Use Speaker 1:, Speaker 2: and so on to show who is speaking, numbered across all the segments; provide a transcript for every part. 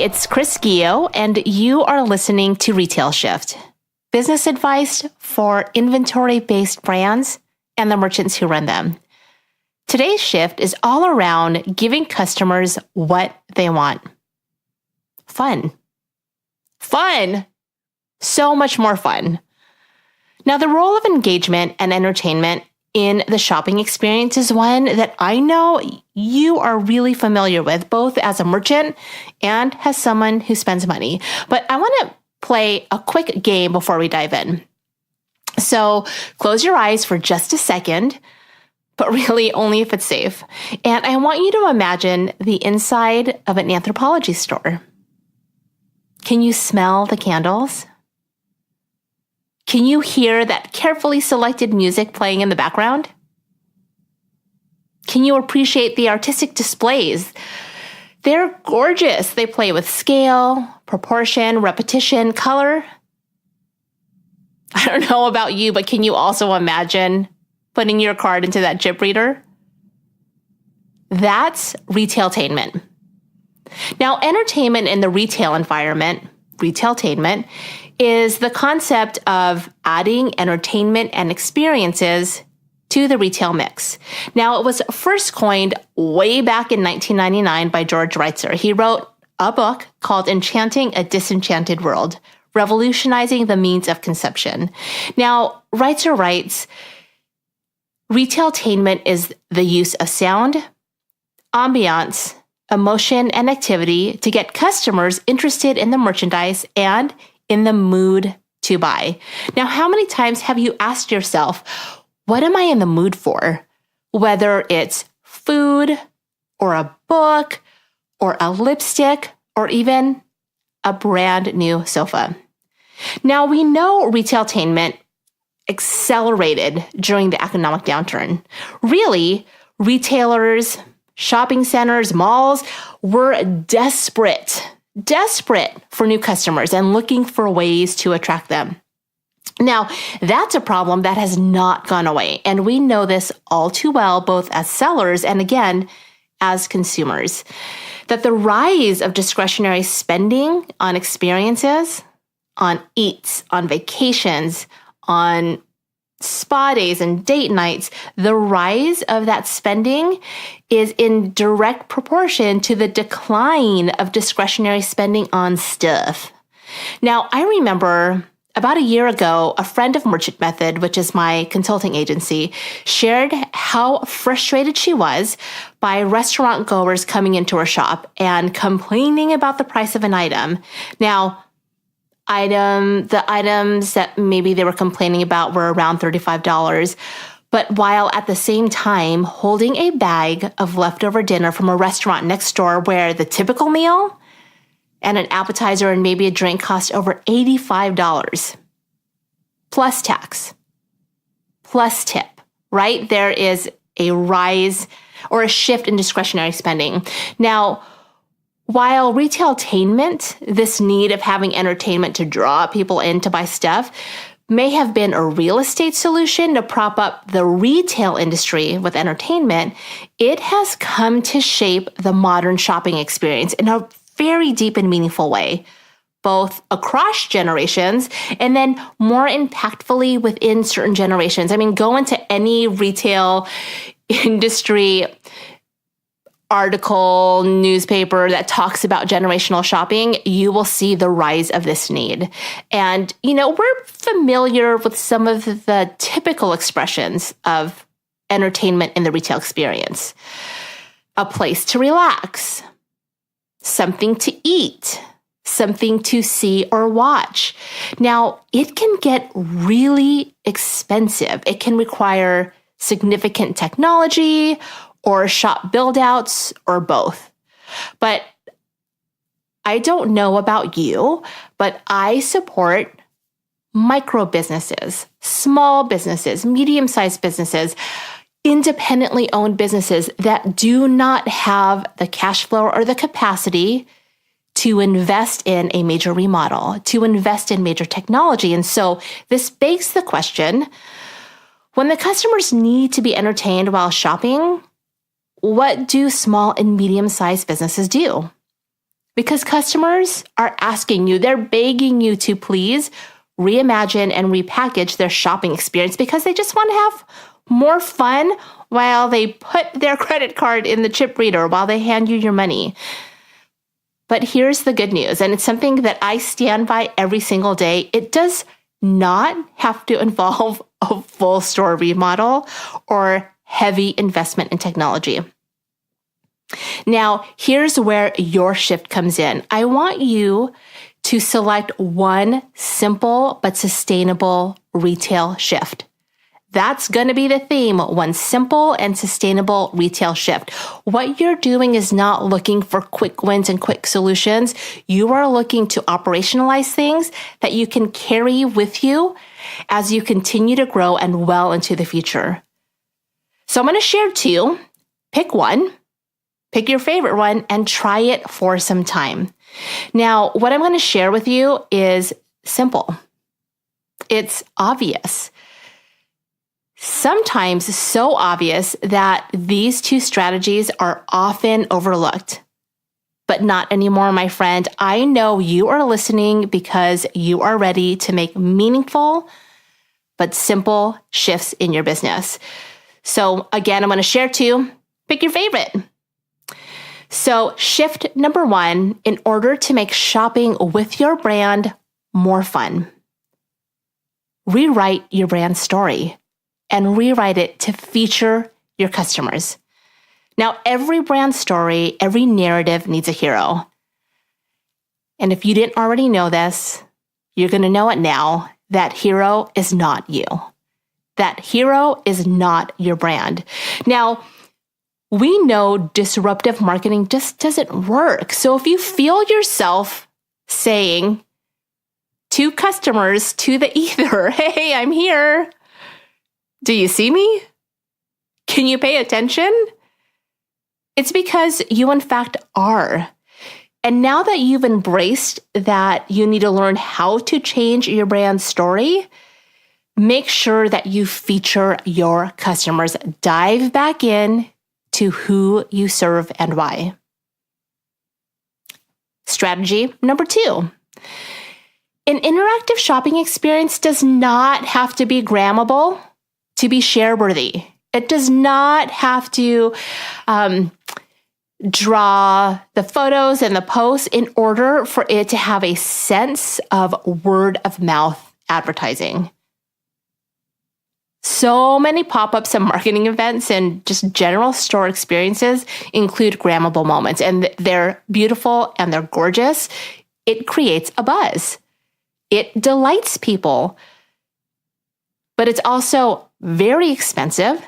Speaker 1: it's Chris Gio, and you are listening to Retail Shift, business advice for inventory-based brands and the merchants who run them. Today's shift is all around giving customers what they want. Fun. Fun. So much more fun. Now, the role of engagement and entertainment in the shopping experience is one that I know you are really familiar with, both as a merchant and as someone who spends money. But I want to play a quick game before we dive in. So close your eyes for just a second, but really only if it's safe. And I want you to imagine the inside of an anthropology store. Can you smell the candles? Can you hear that carefully selected music playing in the background? Can you appreciate the artistic displays? They're gorgeous. They play with scale, proportion, repetition, color. I don't know about you, but can you also imagine putting your card into that chip reader? That's retailtainment. Now, entertainment in the retail environment, retailtainment, is the concept of adding entertainment and experiences to the retail mix. Now, it was first coined way back in 1999 by George Reitzer. He wrote a book called Enchanting a Disenchanted World, Revolutionizing the Means of Consumption. Now, Reitzer writes, retailtainment is the use of sound, ambiance, emotion, and activity to get customers interested in the merchandise and in the mood to buy. Now, how many times have you asked yourself, what am I in the mood for? Whether it's food or a book or a lipstick or even a brand new sofa. Now, we know retailtainment accelerated during the economic downturn. Really, retailers, shopping centers, malls were desperate for new customers and looking for ways to attract them. Now, that's a problem that has not gone away, and we know this all too well, both as sellers and, again, as consumers, that the rise of discretionary spending on experiences, on eats, on vacations, on spa days and date nights, the rise of that spending is in direct proportion to the decline of discretionary spending on stuff. Now, I remember about a year ago, a friend of Merchant Method, which is my consulting agency, shared how frustrated she was by restaurant goers coming into her shop and complaining about the price of an item. Now, the items that maybe they were complaining about were around $35, but while at the same time holding a bag of leftover dinner from a restaurant next door where the typical meal and an appetizer and maybe a drink cost over $85, plus tax, plus tip, right? There is a rise or a shift in discretionary spending. Now, while retailtainment, this need of having entertainment to draw people in to buy stuff, may have been a real estate solution to prop up the retail industry with entertainment, it has come to shape the modern shopping experience in a very deep and meaningful way, both across generations and then more impactfully within certain generations. I mean, go into any retail industry article, newspaper that talks about generational shopping, you will see the rise of this need. And, we're familiar with some of the typical expressions of entertainment in the retail experience. A place to relax, something to eat, something to see or watch. Now, it can get really expensive. It can require significant technology or shop build-outs, or both. But I don't know about you, but I support micro businesses, small businesses, medium-sized businesses, independently owned businesses that do not have the cash flow or the capacity to invest in a major remodel, to invest in major technology. And so this begs the question, when the customers need to be entertained while shopping, what do small and medium-sized businesses do? because customers are asking you, they're begging you to please reimagine and repackage their shopping experience because they just want to have more fun while they put their credit card in the chip reader while they hand you your money. But here's the good news, and it's something that I stand by every single day. It does not have to involve a full store remodel or heavy investment in technology. Now, here's where your shift comes in. I want you to select one simple but sustainable retail shift. That's going to be the theme, one simple and sustainable retail shift. What you're doing is not looking for quick wins and quick solutions. You are looking to operationalize things that you can carry with you as you continue to grow and well into the future. So I'm going to share two. Pick one, pick your favorite one, and try it for some time. Now, what I'm going to share with you is simple. It's obvious. Sometimes so obvious that these two strategies are often overlooked. But not anymore, my friend. I know you are listening because you are ready to make meaningful but simple shifts in your business. So again, I'm going to share two. Pick your favorite. So shift number one, in order to make shopping with your brand more fun, rewrite your brand story and rewrite it to feature your customers. Now, every brand story, every narrative needs a hero. And if you didn't already know this, you're going to know it now. That hero is not you. That hero is not your brand. Now, we know disruptive marketing just doesn't work. So if you feel yourself saying to customers, to the ether, hey, I'm here. Do you see me? Can you pay attention? It's because you, in fact, are. And now that you've embraced that you need to learn how to change your brand story, make sure that you feature your customers. Dive back in to who you serve and why. Strategy number two. An interactive shopping experience does not have to be Grammable to be share-worthy. It does not have to draw the photos and the posts in order for it to have a sense of word-of-mouth advertising. So many pop-ups and marketing events and just general store experiences include Grammable moments, and they're beautiful and they're gorgeous. It creates a buzz. It delights people. But it's also very expensive,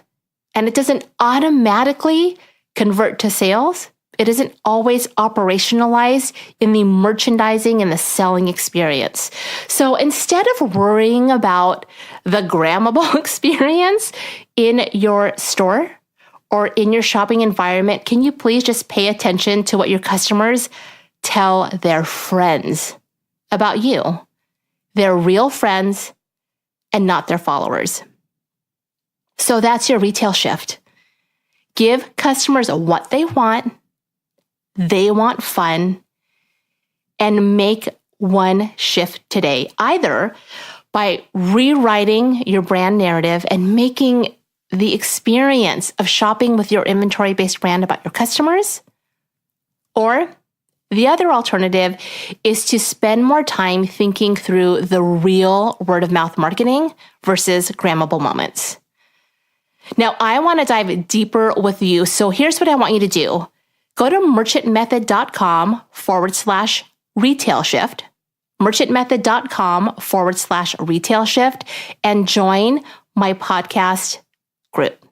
Speaker 1: and it doesn't automatically convert to sales. It isn't always operationalized in the merchandising and the selling experience. So instead of worrying about the Grammable experience in your store or in your shopping environment, can you please just pay attention to what your customers tell their friends about you? Their real friends and not their followers. So that's your retail shift. Give customers what they want fun, and make one shift today, either by rewriting your brand narrative and making the experience of shopping with your inventory-based brand about your customers, or the other alternative is to spend more time thinking through the real word-of-mouth marketing versus Grammable moments. Now, I want to dive deeper with you. So here's what I want you to do. Go to merchantmethod.com/retail shift, merchantmethod.com/retail shift, and join my podcast group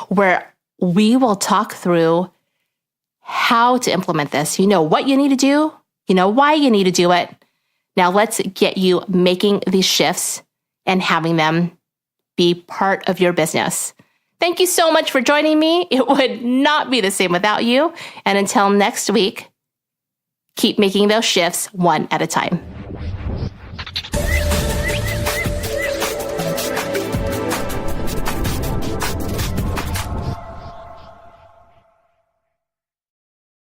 Speaker 1: where we will talk through how to implement this. You know what you need to do. You know why you need to do it. Now let's get you making these shifts and having them be part of your business. Thank you so much for joining me. It would not be the same without you. And until next week, keep making those shifts one at a time.